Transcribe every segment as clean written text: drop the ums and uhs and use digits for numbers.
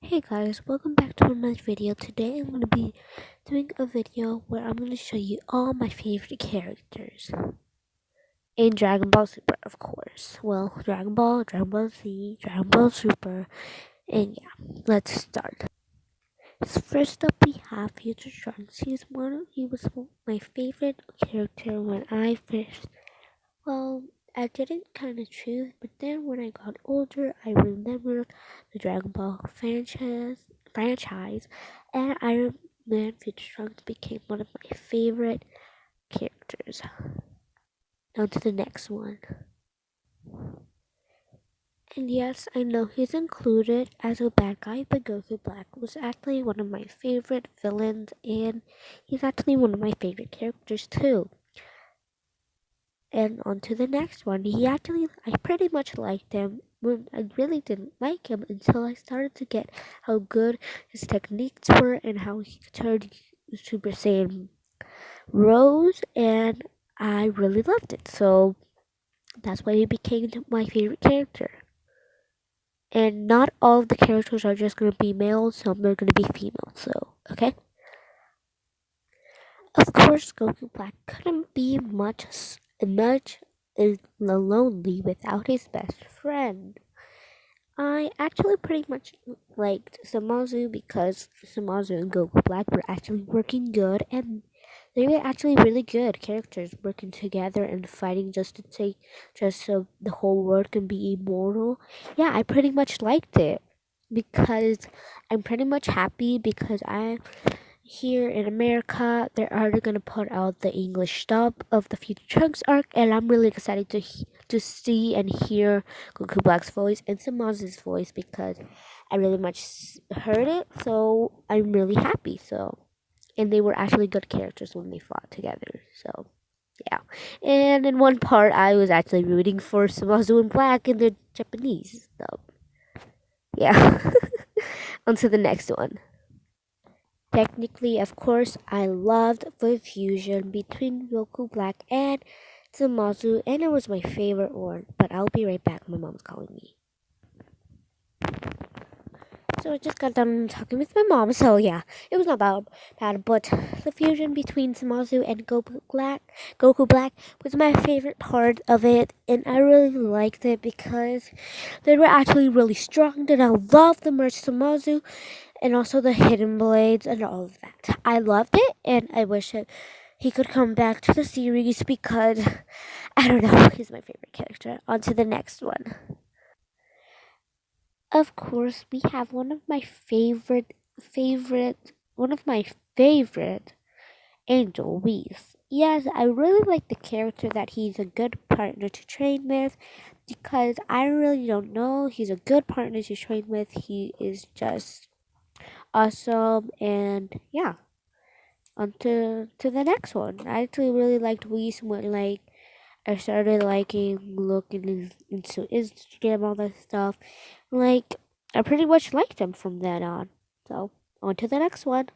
Hey guys, welcome back to another video. Today I'm going to be doing a video where I'm going to show you all my favorite characters. In Dragon Ball Super, of course. Well, Dragon Ball, Dragon Ball Z, Dragon Ball Super, and yeah, let's start. So first up we have Future Trunks. He was my favorite character when I first, well, I didn't kind of choose, but then when I got older, I remembered the Dragon Ball franchise, and Iron Man Future Trunks became one of my favorite characters. On to the next one. And yes, I know he's included as a bad guy, but Goku Black was actually one of my favorite villains, and he's actually one of my favorite characters too. And on to the next one. I pretty much liked him. When I really didn't like him until I started to get how good his techniques were and how he could turn Super Saiyan Rose, and I really loved it. So that's why he became my favorite character. And not all of the characters are just going to be male, some are going to be female. So, okay? Of course, Goku Black couldn't be much lonely without his best friend. I actually pretty much liked Samazu because Samazu and Goku Black were actually working good, and they were actually really good characters working together and fighting just so the whole world can be immortal. Yeah, I pretty much liked it because I'm pretty much happy because I here in America, they're already gonna put out the English dub of the Future Trunks arc, and I'm really excited to see and hear Goku Black's voice and Samazu's voice because I really much heard it. So I'm really happy. So, and they were actually good characters when they fought together. So yeah, and in one part, I was actually rooting for Samazu and Black in the Japanese dub. Yeah. On to the next one. Technically, of course, I loved the fusion between Goku Black and Zamasu, and it was my favorite one. But I'll be right back. My mom's calling me. So I just got done talking with my mom. So yeah, it was not bad. But the fusion between Zamasu and Goku Black was my favorite part of it, and I really liked it because they were actually really strong. And I loved the merch Zamasu and also the hidden blades and all of that. I loved it, and I wish he could come back to the series because I don't know, he's my favorite character. On to the next one. Of course, we have one of my favorite Angel Reese. Yes, I really like the character that he's a good partner to train with because I really don't know. He's a good partner to train with. He is just awesome, and yeah, on to the next one. I actually really liked Reese when I started looking into Instagram, all that stuff. Like I pretty much liked him from then on. So on to the next one.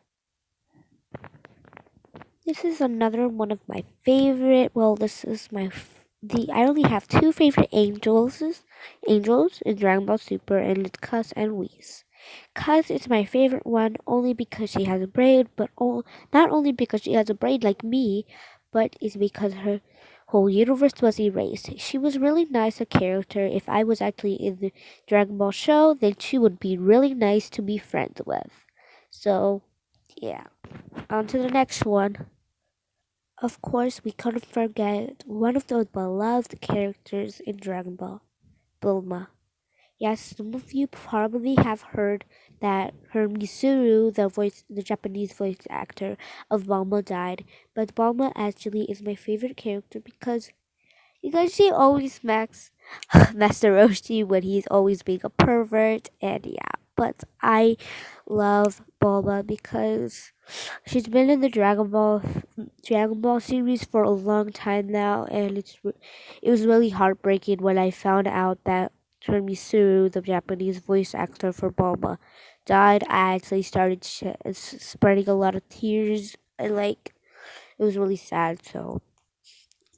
This is another one of my favorite. Well, this is the I only have two favorite angels in Dragon Ball Super, and it's Cuz and Whis. Cuz is my favorite one only because she has a braid, but not only because she has a braid like me, but it's because her whole universe was erased. She was really nice a character. If I was actually in the Dragon Ball show, then she would be really nice to be friends with. So, yeah. On to the next one. Of course, we couldn't forget one of those beloved characters in Dragon Ball, Bulma. Yes, some of you probably have heard that her Mitsuru, the Japanese voice actor of Bulma, died. But Bulma actually is my favorite character because she always smacks Master Roshi when he's always being a pervert, and yeah. But I love Bulma because she's been in the Dragon Ball series for a long time now, and it was really heartbreaking when I found out that Suru, the Japanese voice actor for Bulma, died. I actually started spreading a lot of tears, and it was really sad. So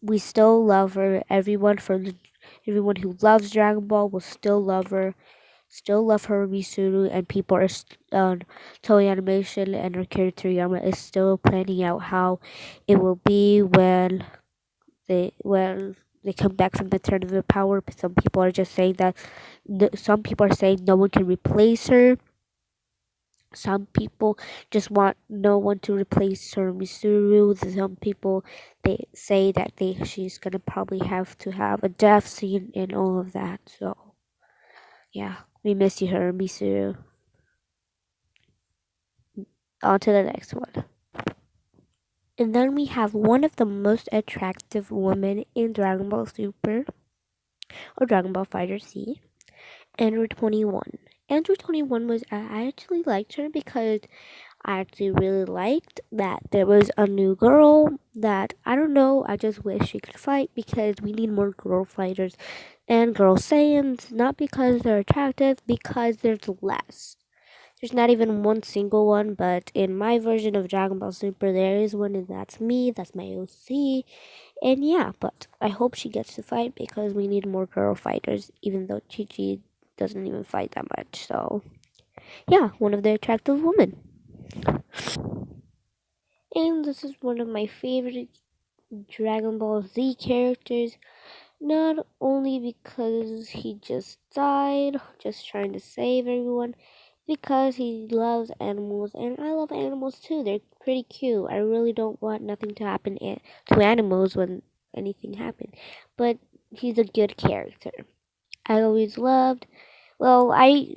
we still love her. Everyone who loves Dragon Ball will still love her. still love her Mitsuru, and people are Toei Animation and her character Yama is still planning out how it will be when they come back from the tournament of power. But some people are just saying that some people are saying no one can replace her. Some people just want no one to replace her Mitsuru. Some people they say that she's gonna probably have to have a death scene and all of that. So yeah, we miss you, her Mitsuru. On to the next one. And then we have one of the most attractive women in Dragon Ball Super or Dragon Ball Fighter Z, Android 21. Android 21 was I actually liked her because I actually really liked that there was a new girl that I don't know, I just wish she could fight because we need more girl fighters and girl Saiyans, not because they're attractive, because there's less. There's not even one single one, but in my version of Dragon Ball Super, there is one, and that's me. That's my OC. And yeah, but I hope she gets to fight because we need more girl fighters, even though Chi Chi doesn't even fight that much. So yeah, one of the attractive women. And this is one of my favorite Dragon Ball Z characters. Not only because he just died, just trying to save everyone, because he loves animals, and I love animals too. They're pretty cute. I really don't want nothing to happen to animals when anything happens. But he's a good character. I always loved. Well, I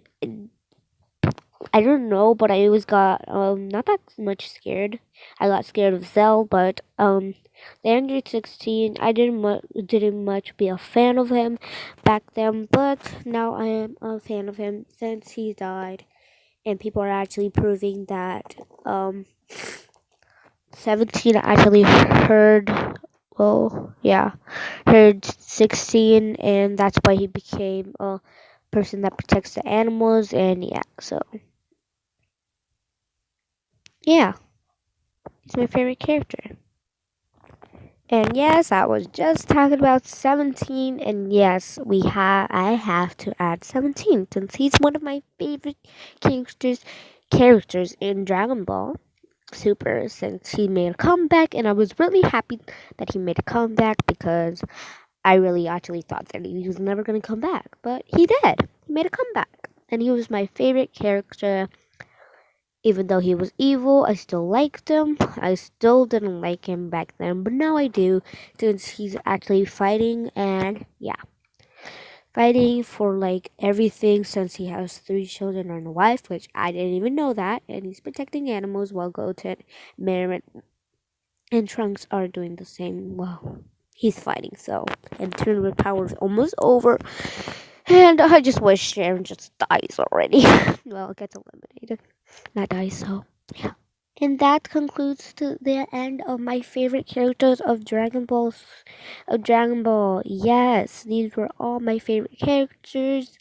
don't know, but I always got not that much scared. I got scared of Zell, but the Android 16, I didn't much be a fan of him back then, but now I am a fan of him since he died, and people are actually proving that 17 actually heard. Well, yeah, heard 16, and that's why he became a person that protects the animals, and yeah, so yeah. He's my favorite character. And yes, I was just talking about 17, and yes, I have to add 17 since he's one of my favorite characters in Dragon Ball Super since he made a comeback, and I was really happy that he made a comeback because I really actually thought that he was never going to come back, but he did. He made a comeback, and he was my favorite character. Even though he was evil, I still liked him. I still didn't like him back then, but now I do, since he's actually fighting and yeah, fighting for like everything since he has 3 children and a wife, which I didn't even know that, and he's protecting animals while Goten, Merriman, and Trunks are doing the same. Well, he's fighting, so and tournament power is almost over, and I just wish Sharon just dies already. Well, gets eliminated, not dies, so yeah. And that concludes to the end of my favorite characters of Dragon Ball. Yes, these were all my favorite characters.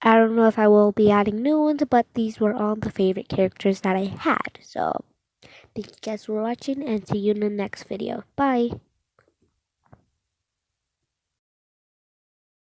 I don't know if I will be adding new ones, but these were all the favorite characters that I had. So, thank you guys for watching and see you in the next video. Bye.